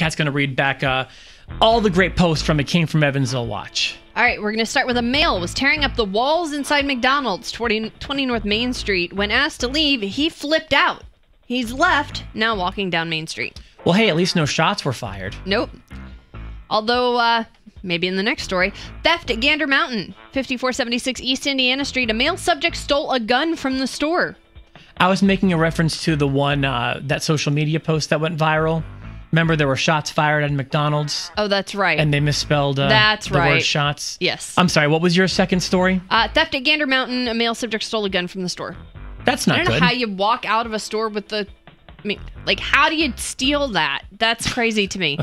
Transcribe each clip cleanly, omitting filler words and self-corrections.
Kat's going to read back all the great posts from It Came From Evansville Watch. All right, we're going to start with a male was tearing up the walls inside McDonald's, 20 North Main Street. When asked to leave, he flipped out. He's left, now walking down Main Street. Well, hey, at least no shots were fired. Nope. Although, maybe in the next story, theft at Gander Mountain, 5476 East Indiana Street. A male subject stole a gun from the store. I was making a reference to the one, that social media post that went viral. Remember, there were shots fired at McDonald's? Oh, that's right. And they misspelled the word shots? Yes. I'm sorry, what was your second story? Theft at Gander Mountain. A male subject stole a gun from the store. That's not good. I don't know how you walk out of a store with the... I mean, like, how do you steal that? That's crazy to me.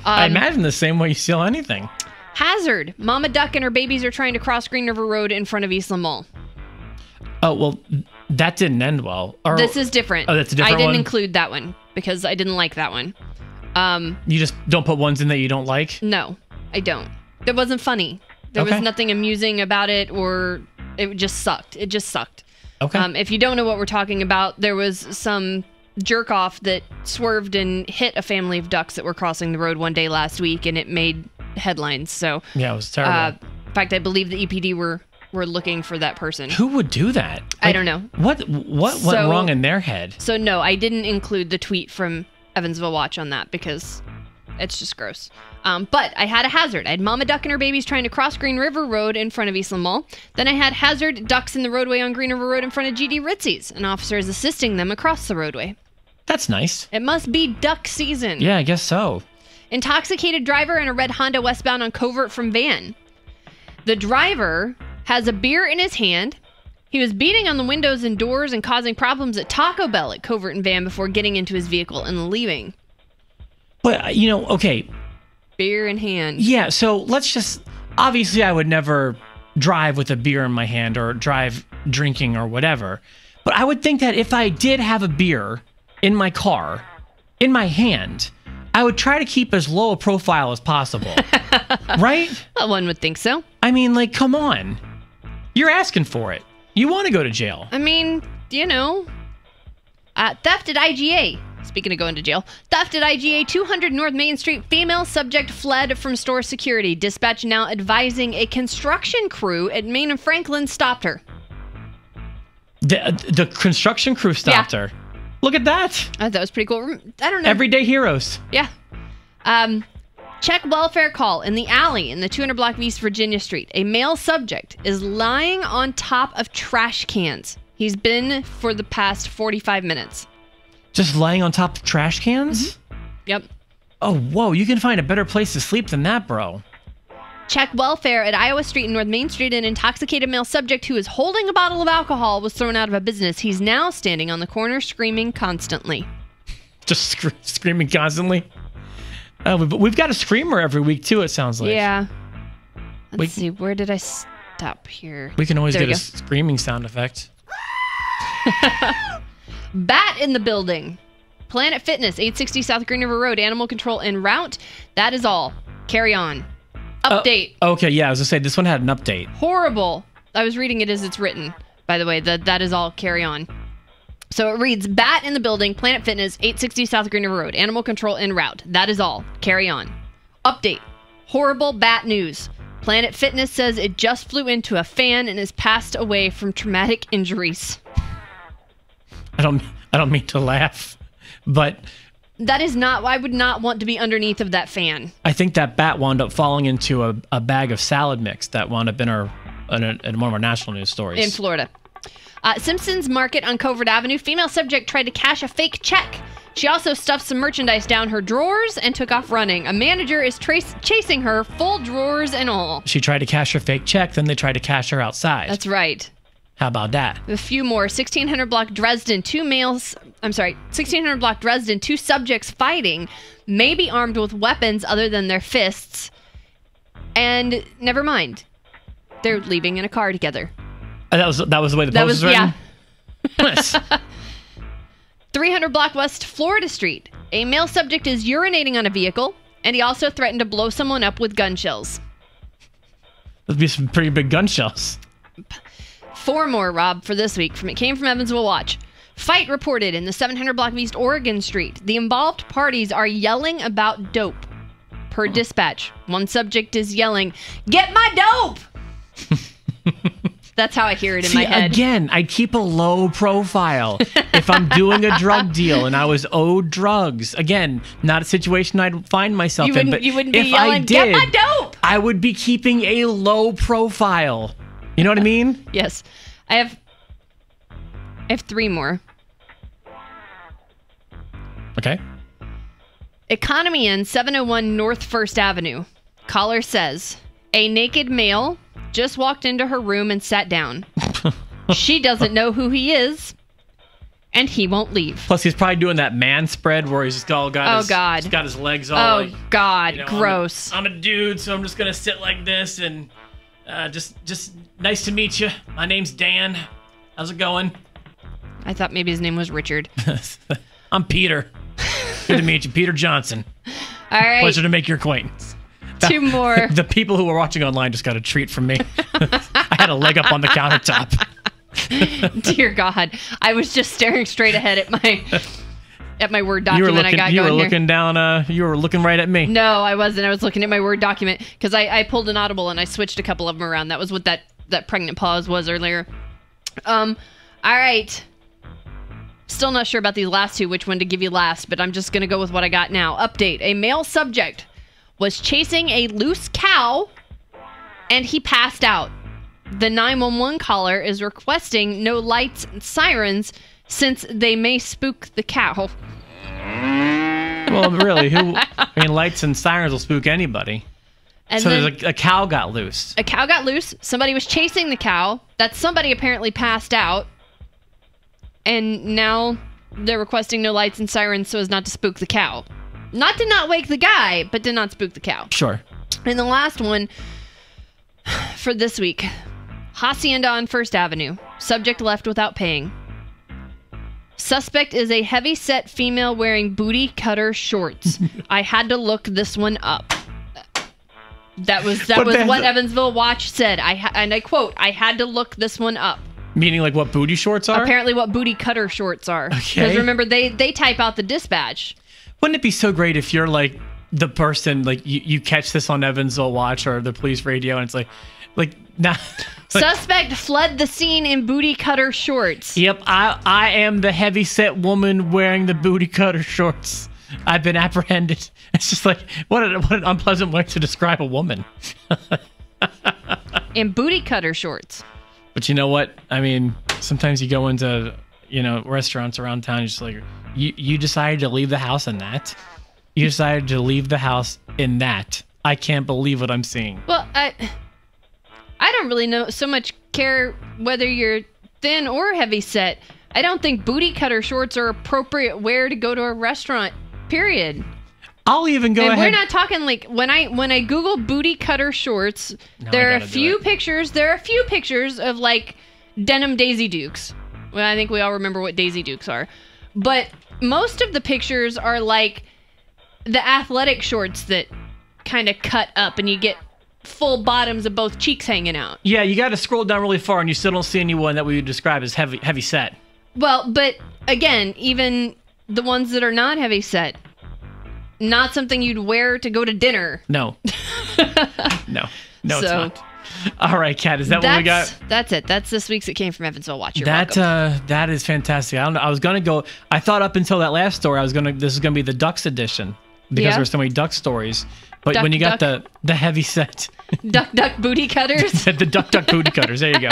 I imagine the same way you steal anything. Hazard. Mama Duck and her babies are trying to cross Green River Road in front of Eastland Mall. Oh, well, that didn't end well. Or, this is different. Oh, that's a different one? I didn't include that one because I didn't like that one. You just don't put ones in that you don't like? No, I don't. It wasn't funny. There was nothing amusing about it, or it just sucked. It just sucked. Okay. If you don't know what we're talking about, there was some jerk off that swerved and hit a family of ducks that were crossing the road one day last week, and it made headlines. So yeah, it was terrible. In fact, I believe the EPD were looking for that person. Who would do that? I don't know. What went wrong in their head? So no, I didn't include the tweet from Evansville Watch on that because it's just gross. But I had a hazard. I had Mama Duck and her babies trying to cross Green River Road in front of Eastland Mall. Then I had hazard ducks in the roadway on Green River Road in front of GD Ritzy's. An officer is assisting them across the roadway. That's nice. It must be duck season. Yeah, I guess so. Intoxicated driver in a red Honda westbound on Covert from van. The driver has a beer in his hand. He was beating on the windows and doors and causing problems at Taco Bell at Covert and van before getting into his vehicle and leaving. But, okay. Beer in hand. Yeah, so let's just... Obviously, I would never drive with a beer in my hand or drive drinking or whatever. But I would think that if I did have a beer in my car, in my hand, I would try to keep as low a profile as possible. Right? Well, one would think so. I mean, like, come on. You're asking for it. You want to go to jail. I mean, theft at IGA. Speaking of going to jail. Theft at IGA, 200 North Main Street. Female subject fled from store security. Dispatch now advising a construction crew at Main and Franklin stopped her. The construction crew stopped her. Look at that. That was pretty cool. I don't know. Everyday heroes. Yeah. Check welfare call in the alley in the 200 block of East Virginia Street. A male subject is lying on top of trash cans. He's been for the past 45 minutes. Just laying on top of trash cans? Mm-hmm. Yep. Oh, whoa. You can find a better place to sleep than that, bro. Check welfare at Iowa Street and North Main Street. An intoxicated male subject who is holding a bottle of alcohol was thrown out of a business. He's now standing on the corner screaming constantly. Just screaming constantly? But we've got a screamer every week, too, it sounds like. Yeah. Let's see. Where did I stop here? We can always get a screaming sound effect. Bat in the building. Planet Fitness, 860 South Green River Road. Animal control en route. That is all. Carry on. Update. Okay, yeah, I was going to say, this one had an update. Horrible. I was reading it as it's written, by the way. That is all. Carry on. So it reads, Bat in the building, Planet Fitness, 860 South Green River Road. Animal control en route. That is all. Carry on. Update. Horrible bat news. Planet Fitness says it just flew into a fan and has passed away from traumatic injuries. I don't mean to laugh, but... That is not... I would not want to be underneath of that fan. I think that bat wound up falling into a bag of salad mix that wound up in one of our national news stories. In Florida. Simpsons Market on Covert Avenue. Female subject tried to cash a fake check. She also stuffed some merchandise down her drawers and took off running. A manager is chasing her, full drawers and all. She tried to cash her fake check, then they tried to cash her outside. That's right. How about that? A few more. 1600 block Dresden, 1600 block Dresden, 2 subjects fighting, maybe armed with weapons other than their fists. And never mind. They're leaving in a car together. That was the way the post was written? Yeah. Nice. 300 block West Florida Street. A male subject is urinating on a vehicle, and he also threatened to blow someone up with gun shells. Those would be some pretty big gun shells. 4 more, Rob, for this week. It came from Evansville Watch. Fight reported in the 700 block of East Oregon Street. The involved parties are yelling about dope. Per dispatch, one subject is yelling, "Get my dope!" That's how I hear it in my head. Again, I keep a low profile. If I'm doing a drug deal and I was owed drugs, again, not a situation I'd find myself in. But you wouldn't be if yelling, I did, "Get my dope!" I would be keeping a low profile. You know what I mean? Yes. I have 3 more. Okay. Economy Inn, 701 North 1st Avenue. Caller says, a naked male just walked into her room and sat down. She doesn't know who he is, and he won't leave. Plus, he's probably doing that man spread where he's just all got he's got his legs all like, God, you know, gross. I'm a dude, so I'm just going to sit like this and just nice to meet you. My name's Dan. How's it going? I thought maybe his name was Richard. I'm Peter. Good to meet you, Peter Johnson. All right. Pleasure to make your acquaintance. 2 more. The people who are watching online just got a treat from me. I had a leg up on the countertop. Dear God, I was just staring straight ahead at my Word document. You were looking down. You were looking right at me. No, I wasn't. I was looking at my Word document because I pulled an audible and I switched a couple of them around. That was what that pregnant pause was earlier. All right. Still not sure about these last 2, which one to give you last, but I'm just going to go with what I got now. Update. A male subject was chasing a loose cow, and he passed out. The 911 caller is requesting no lights and sirens since they may spook the cow. Well, really, lights and sirens will spook anybody. And so then there's a cow got loose. A cow got loose. Somebody was chasing the cow. That somebody apparently passed out. And now they're requesting no lights and sirens so as not to spook the cow. Not to not wake the guy, but to not spook the cow. Sure. And the last one for this week. Hacienda on 1st Avenue. Subject left without paying. Suspect is a heavy-set female wearing booty cutter shorts. I had to look this one up. That was what Evansville Watch said. And I quote, I had to look this one up. Meaning like what booty shorts are? Apparently what booty cutter shorts are. Okay. Because remember, they type out the dispatch. Wouldn't it be so great if you're like the person, like you catch this on Evansville Watch or the police radio and it's like nah. Suspect fled the scene in booty cutter shorts. Yep, I am the heavy-set woman wearing the booty cutter shorts. I've been apprehended. It's just like, what an unpleasant way to describe a woman. In booty cutter shorts. But you know what? I mean, sometimes you go into, restaurants around town, you're just like, you decided to leave the house in that? You decided to leave the house in that. I can't believe what I'm seeing. Well, I don't really so much care whether you're thin or heavy set. I don't think booty cutter shorts are appropriate wear to go to a restaurant, period. I'll even go ahead. We're not talking like when I Google booty cutter shorts, there are a few pictures of like denim Daisy Dukes. Well, I think we all remember what Daisy Dukes are. But most of the pictures are like the athletic shorts that kind of cut up and you get full bottoms of both cheeks hanging out. Yeah, you got to scroll down really far and you still don't see anyone that we would describe as heavy set. Well, but again, even the ones that are not heavy set, not something you'd wear to go to dinner. No. No, it's not. All right, Kat, is that what we got? That's it. That's this week's It Came From Evansville Watch. You're welcome. That is fantastic. I don't know. I was going to go, I thought up until that last story, this is going to be the Ducks edition because there's so many duck stories. But when you got the heavy set. Duck booty cutters. The duck booty cutters. There you go.